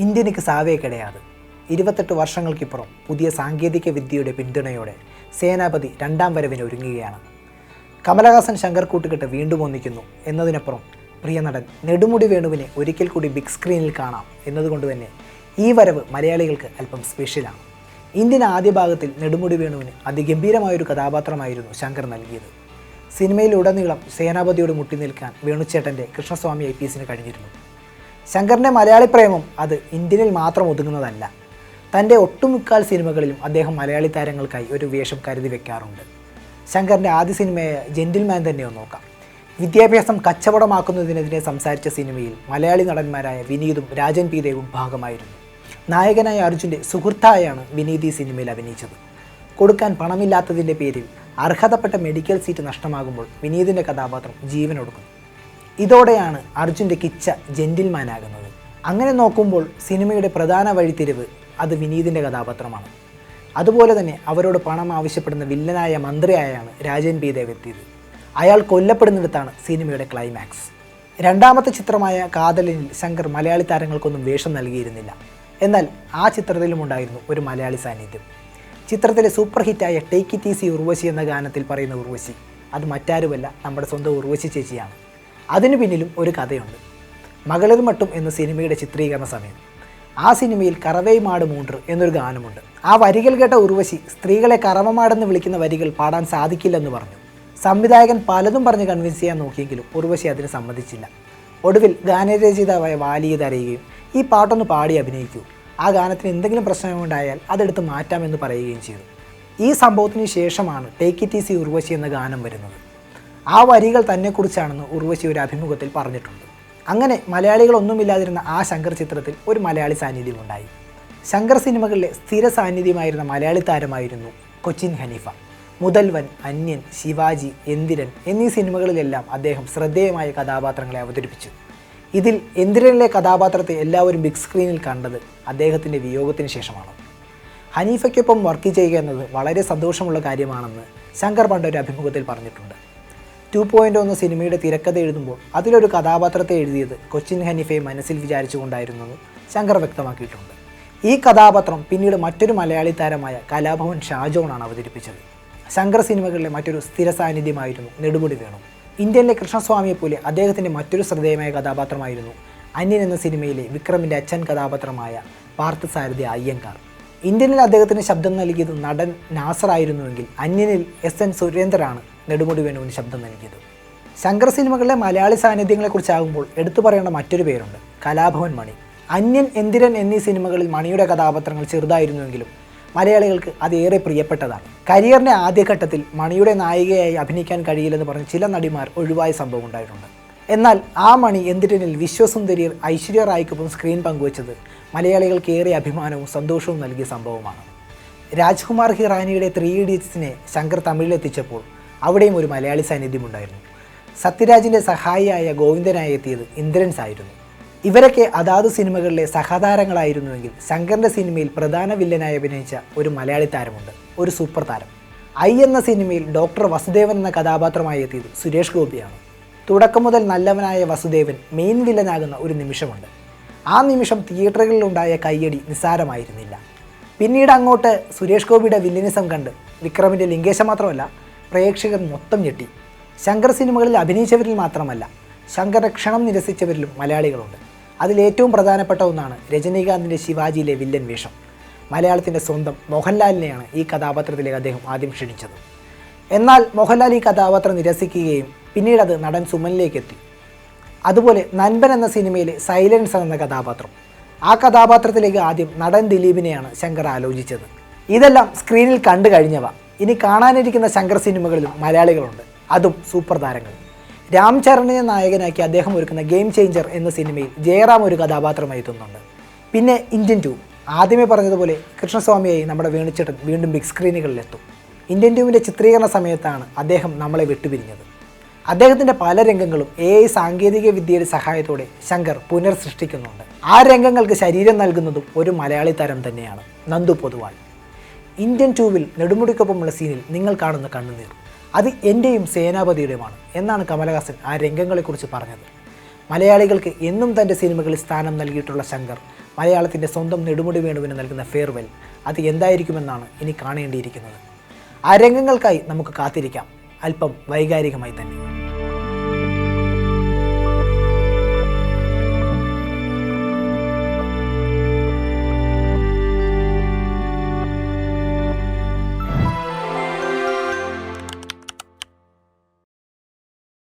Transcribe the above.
ഇന്ത്യനിക്ക് സാവേ കിടയാത്. 28 വർഷങ്ങൾക്കിപ്പുറം പുതിയ സാങ്കേതിക വിദ്യയുടെ പിന്തുണയോടെ സേനാപതി രണ്ടാം വരവിന് ഒരുങ്ങുകയാണ്. കമലഹാസൻ ശങ്കർ കൂട്ടുകെട്ട് വീണ്ടും ഒന്നിക്കുന്നു എന്നതിനപ്പുറം പ്രിയ നടൻ നെടുമുടി വേണുവിനെ ഒരിക്കൽ കൂടി ബിഗ് സ്ക്രീനിൽ കാണാം എന്നതുകൊണ്ട് തന്നെ ഈ വരവ് മലയാളികൾക്ക് അല്പം സ്പെഷ്യലാണ്. ഇന്ത്യൻ ആദ്യ ഭാഗത്തിൽ നെടുമുടി വേണുവിന് അതിഗംഭീരമായൊരു കഥാപാത്രമായിരുന്നു ശങ്കർ നൽകിയത്. സിനിമയിലുടനീളം സേനാപതിയോട് മുട്ടി നിൽക്കാൻ വേണുച്ചേട്ടൻ്റെ കൃഷ്ണസ്വാമി IPSന് കഴിഞ്ഞിരുന്നു. ശങ്കറിൻ്റെ മലയാളി പ്രേമം അത് ഇന്ത്യനിൽ മാത്രം ഒതുങ്ങുന്നതല്ല. തൻ്റെ ഒട്ടുമുക്കാൽ സിനിമകളിലും അദ്ദേഹം മലയാളി താരങ്ങൾക്കായി ഒരു വേഷം കരുതി വെക്കാറുണ്ട്. ശങ്കറിൻ്റെ ആദ്യ സിനിമയായ ജെന്റിൽമാൻ തന്നെ ഒന്ന് നോക്കാം. വിദ്യാഭ്യാസം കച്ചവടമാക്കുന്നതിനെതിരെ സംസാരിച്ച സിനിമയിൽ മലയാളി നടന്മാരായ വിനീതും രാജൻ പി ദേവും ഭാഗമായിരുന്നു. നായകനായ അർജുൻ്റെ സുഹൃത്തായാണ് വിനീത് ഈ സിനിമയിൽ അഭിനയിച്ചത്. കൊടുക്കാൻ പണമില്ലാത്തതിൻ്റെ പേരിൽ അർഹതപ്പെട്ട മെഡിക്കൽ സീറ്റ് നഷ്ടമാകുമ്പോൾ വിനീതിൻ്റെ കഥാപാത്രം ജീവനൊടുക്കുന്നു. ഇതോടെയാണ് അർജുൻ്റെ കിച്ച ജെന്റിൽമാൻ ആകുന്നത്. അങ്ങനെ നോക്കുമ്പോൾ സിനിമയുടെ പ്രധാന വഴിത്തിരിവ് അത് വിനീതിൻ്റെ കഥാപാത്രമാണ്. അതുപോലെ തന്നെ അവരോട് പണം ആവശ്യപ്പെടുന്ന വില്ലനായ മന്ത്രിയായാണ് രാജൻ പി ദേവ് എത്തിയത്. അയാൾ കൊല്ലപ്പെടുന്നിടത്താണ് സിനിമയുടെ ക്ലൈമാക്സ്. രണ്ടാമത്തെ ചിത്രമായ കാതലിനിൽ ശങ്കർ മലയാളി താരങ്ങൾക്കൊന്നും വേഷം നൽകിയിരുന്നില്ല. എന്നാൽ ആ ചിത്രത്തിലുമുണ്ടായിരുന്നു ഒരു മലയാളി സാന്നിധ്യം. ചിത്രത്തിലെ സൂപ്പർ ഹിറ്റായ ടേക്ക് ഇറ്റ് ഈസി ഉർവശി എന്ന ഗാനത്തിൽ പറയുന്ന ഉർവശി അത് മറ്റാരുമല്ല, നമ്മുടെ സ്വന്തം ഉർവശി ചേച്ചിയാണ്. അതിനു പിന്നിലും ഒരു കഥയുണ്ട്. മകളിർ മട്ടും എന്ന സിനിമയുടെ ചിത്രീകരണ സമയം ആ സിനിമയിൽ കറവൈ മാട് മൂണ്ടർ എന്നൊരു ഗാനമുണ്ട്. ആ വരികൾ കേട്ട ഉർവശി സ്ത്രീകളെ കറവമാടെന്ന് വിളിക്കുന്ന വരികൾ പാടാൻ സാധിക്കില്ലെന്ന് പറഞ്ഞു. സംവിധായകൻ പലതും പറഞ്ഞ് കൺവിൻസ് ചെയ്യാൻ നോക്കിയെങ്കിലും ഉർവശി അതിന് സമ്മതിച്ചില്ല. ഒടുവിൽ ഗാനരചയിതാവായ വാലിയെ അറിയുകയും ഈ പാട്ടൊന്ന് പാടി അഭിനയിക്കൂ, ആ ഗാനത്തിന് എന്തെങ്കിലും പ്രശ്നമുണ്ടായാൽ അതെടുത്ത് മാറ്റാമെന്ന് പറയുകയും ചെയ്തു. ഈ സംഭവത്തിന് ശേഷമാണ് ടേക്ക് ഇറ്റ് ഈസി ഉർവശി എന്ന ഗാനം വരുന്നത്. ആ വരികൾ തന്നെക്കുറിച്ചാണെന്ന് ഉർവശി ഒരു അഭിമുഖത്തിൽ പറഞ്ഞിട്ടുണ്ട്. അങ്ങനെ മലയാളികളൊന്നുമില്ലാതിരുന്ന ആ ശങ്കർ ചിത്രത്തിൽ ഒരു മലയാളി സാന്നിധ്യമുണ്ടായി. ശങ്കർ സിനിമകളിലെ സ്ഥിര സാന്നിധ്യമായിരുന്ന മലയാളി താരമായിരുന്നു കൊച്ചിൻ ഹനീഫ. മുതൽവൻ, അന്യൻ, ശിവാജി, എന്തിരൻ എന്നീ സിനിമകളിലെല്ലാം അദ്ദേഹം ശ്രദ്ധേയമായ കഥാപാത്രങ്ങളെ അവതരിപ്പിച്ചു. ഇതിൽ എന്തിരനിലെ കഥാപാത്രത്തെ എല്ലാവരും ബിഗ് സ്ക്രീനിൽ കണ്ടത് അദ്ദേഹത്തിൻ്റെ വിയോഗത്തിന് ശേഷമാണ്. ഹനീഫയ്ക്കൊപ്പം വർക്ക് ചെയ്യുക എന്നത് വളരെ സന്തോഷമുള്ള കാര്യമാണെന്ന് ശങ്കർ പണ്ട് ഒരു അഭിമുഖത്തിൽ പറഞ്ഞിട്ടുണ്ട്. 2.1 സിനിമയുടെ തിരക്കഥ എഴുതുമ്പോൾ അതിലൊരു കഥാപാത്രത്തെ എഴുതിയത് കൊച്ചിൻ ഹനീഫയെ മനസ്സിൽ വിചാരിച്ചുകൊണ്ടായിരുന്നെന്ന് ശങ്കർ വ്യക്തമാക്കിയിട്ടുണ്ട്. ഈ കഥാപാത്രം പിന്നീട് മറ്റൊരു മലയാളി താരമായ കലാഭവൻ ഷാജോണാണ് അവതരിപ്പിച്ചത്. ശങ്കർ സിനിമകളിലെ മറ്റൊരു സ്ഥിര സാന്നിധ്യമായിരുന്നു നെടുമുടി വേണു. ഇന്ത്യനിലെ കൃഷ്ണസ്വാമിയെപ്പോലെ അദ്ദേഹത്തിൻ്റെ മറ്റൊരു ശ്രദ്ധേയമായ കഥാപാത്രമായിരുന്നു അന്യൻ എന്ന സിനിമയിലെ വിക്രമിൻ്റെ അച്ഛൻ കഥാപാത്രമായ പാർത്ഥസാരഥി അയ്യങ്കാർ. ഇന്ത്യനിൽ അദ്ദേഹത്തിന് ശബ്ദം നൽകിയത് നടൻ നാസർ ആയിരുന്നുവെങ്കിൽ അന്യനിൽ SN സുരേന്ദ്രനാണ് നെടുമുടി വേണുവിന് ശബ്ദം നൽകിയത്. ശങ്കർ സിനിമകളിലെ മലയാളി സാന്നിധ്യങ്ങളെക്കുറിച്ചാകുമ്പോൾ എടുത്തു പറയേണ്ട മറ്റൊരു പേരുണ്ട്, കലാഭവൻ മണി. അന്യൻ, എന്തിരൻ എന്നീ സിനിമകളിൽ മണിയുടെ കഥാപാത്രങ്ങൾ ചെറുതായിരുന്നുവെങ്കിലും മലയാളികൾക്ക് അതേറെ പ്രിയപ്പെട്ടതാണ്. കരിയറിൻ്റെ ആദ്യഘട്ടത്തിൽ മണിയുടെ നായികയായി അഭിനയിക്കാൻ കഴിയില്ലെന്ന് പറഞ്ഞ് ചില നടിമാർ ഒഴിവായ സംഭവം ഉണ്ടായിട്ടുണ്ട്. എന്നാൽ ആ മണി എന്തിരനിൽ വിശ്വസുന്ദരിയർ ഐശ്വര്യ റായ്ക്കൊപ്പം സ്ക്രീൻ പങ്കുവച്ചത് മലയാളികൾക്ക് ഏറെ അഭിമാനവും സന്തോഷവും നൽകിയ സംഭവമാണ്. രാജ്കുമാർ ഹിറാനിയുടെ 3 Idiotsനെ ശങ്കർ തമിഴിലെത്തിച്ചപ്പോൾ അവിടെയും ഒരു മലയാളി സാന്നിധ്യമുണ്ടായിരുന്നു. സത്യരാജിൻ്റെ സഹായിയായ ഗോവിന്ദനായി എത്തിയത് ഇന്ദ്രൻസ് ആയിരുന്നു. ഇവരൊക്കെ അതാത് സിനിമകളിലെ സഹതാരങ്ങളായിരുന്നുവെങ്കിൽ ശങ്കറിൻ്റെ സിനിമയിൽ പ്രധാന വില്ലനായി അഭിനയിച്ച ഒരു മലയാളി താരമുണ്ട്, ഒരു സൂപ്പർ താരം. എന്ന സിനിമയിൽ ഡോക്ടർ വസുദേവൻ എന്ന കഥാപാത്രമായി എത്തിയത് സുരേഷ് ഗോപിയാണ്. തുടക്കം മുതൽ നല്ലവനായ വസുദേവൻ മെയിൻ വില്ലനാകുന്ന ഒരു നിമിഷമുണ്ട്. ആ നിമിഷം തിയേറ്ററുകളിലുണ്ടായ കയ്യടി നിസ്സാരമായിരുന്നില്ല. പിന്നീട് അങ്ങോട്ട് സുരേഷ് ഗോപിയുടെ വില്ലനിസം കണ്ട് വിക്രമിൻ്റെ ലിംഗേശം മാത്രമല്ല പ്രേക്ഷകർ മൊത്തം ഞെട്ടി. ശങ്കർ സിനിമകളിൽ അഭിനയിച്ചവരിൽ മാത്രമല്ല, ശങ്കറിനെ ക്ഷണം നിരസിച്ചവരിലും മലയാളികളുണ്ട്. അതിലേറ്റവും പ്രധാനപ്പെട്ട ഒന്നാണ് രജനീകാന്തിൻ്റെ ശിവാജിയിലെ വില്ലൻ വേഷം. മലയാളത്തിൻ്റെ സ്വന്തം മോഹൻലാലിനെയാണ് ഈ കഥാപാത്രത്തിലേക്ക് അദ്ദേഹം ആദ്യം ക്ഷണിച്ചത്. എന്നാൽ മോഹൻലാൽ ഈ കഥാപാത്രം നിരസിക്കുകയും പിന്നീട് അത് നടൻ സുമനിലേക്ക് എത്തി. അതുപോലെ നൻപൻ എന്ന സിനിമയിലെ സൈലൻസർ എന്ന കഥാപാത്രം, ആ കഥാപാത്രത്തിലേക്ക് ആദ്യം നടൻ ദിലീപിനെയാണ് ശങ്കർ ആലോചിച്ചത്. ഇതെല്ലാം സ്ക്രീനിൽ കണ്ടു കഴിഞ്ഞവ. ഇനി കാണാനിരിക്കുന്ന ശങ്കർ സിനിമകളിലും മലയാളികളുണ്ട്, അതും സൂപ്പർ താരങ്ങൾ. രാം ചരണിനെ നായകനാക്കി അദ്ദേഹം ഒരുക്കുന്ന ഗെയിം ചേഞ്ചർ എന്ന സിനിമയിൽ ജയറാം ഒരു കഥാപാത്രമായി എത്തുന്നുണ്ട്. പിന്നെ ഇന്ത്യൻ 2, ആദ്യമേ പറഞ്ഞതുപോലെ കൃഷ്ണസ്വാമിയായി നമ്മുടെ വേണുച്ചേട്ടൻ വീണ്ടും ബിഗ് സ്ക്രീനുകളിലെത്തും. ഇന്ത്യൻ 2വിൻ്റെ ചിത്രീകരണ സമയത്താണ് അദ്ദേഹം നമ്മളെ വിട്ടുപിരിഞ്ഞത്. അദ്ദേഹത്തിൻ്റെ പല രംഗങ്ങളും AI സാങ്കേതിക വിദ്യയുടെ സഹായത്തോടെ ശങ്കർ പുനർസൃഷ്ടിക്കുന്നുണ്ട്. ആ രംഗങ്ങൾക്ക് ശരീരം നൽകുന്നതും ഒരു മലയാളി താരം തന്നെയാണ്, നന്ദു പൊതുവാൾ. ഇന്ത്യൻ 2വിൽ നെടുമുടിക്കൊപ്പമുള്ള സീനിൽ നിങ്ങൾ കാണുന്ന കണ്ണുനീർ അത് എൻ്റെയും സേനാപതിയുടെയുമാണ് എന്നാണ് കമലഹാസൻ ആ രംഗങ്ങളെക്കുറിച്ച് പറഞ്ഞത്. മലയാളികൾക്ക് എന്നും തൻ്റെ സിനിമകളിൽ സ്ഥാനം നൽകിയിട്ടുള്ള ശങ്കർ മലയാളത്തിൻ്റെ സ്വന്തം നെടുമുടി വേണുവിന് നൽകുന്ന ഫെയർവെൽ അത് എന്തായിരിക്കുമെന്നാണ് ഇനി കാണേണ്ടിയിരിക്കുന്നത്. ആ രംഗങ്ങൾക്കായി നമുക്ക് കാത്തിരിക്കാം, അല്പം വൈകാരികമായി തന്നെ.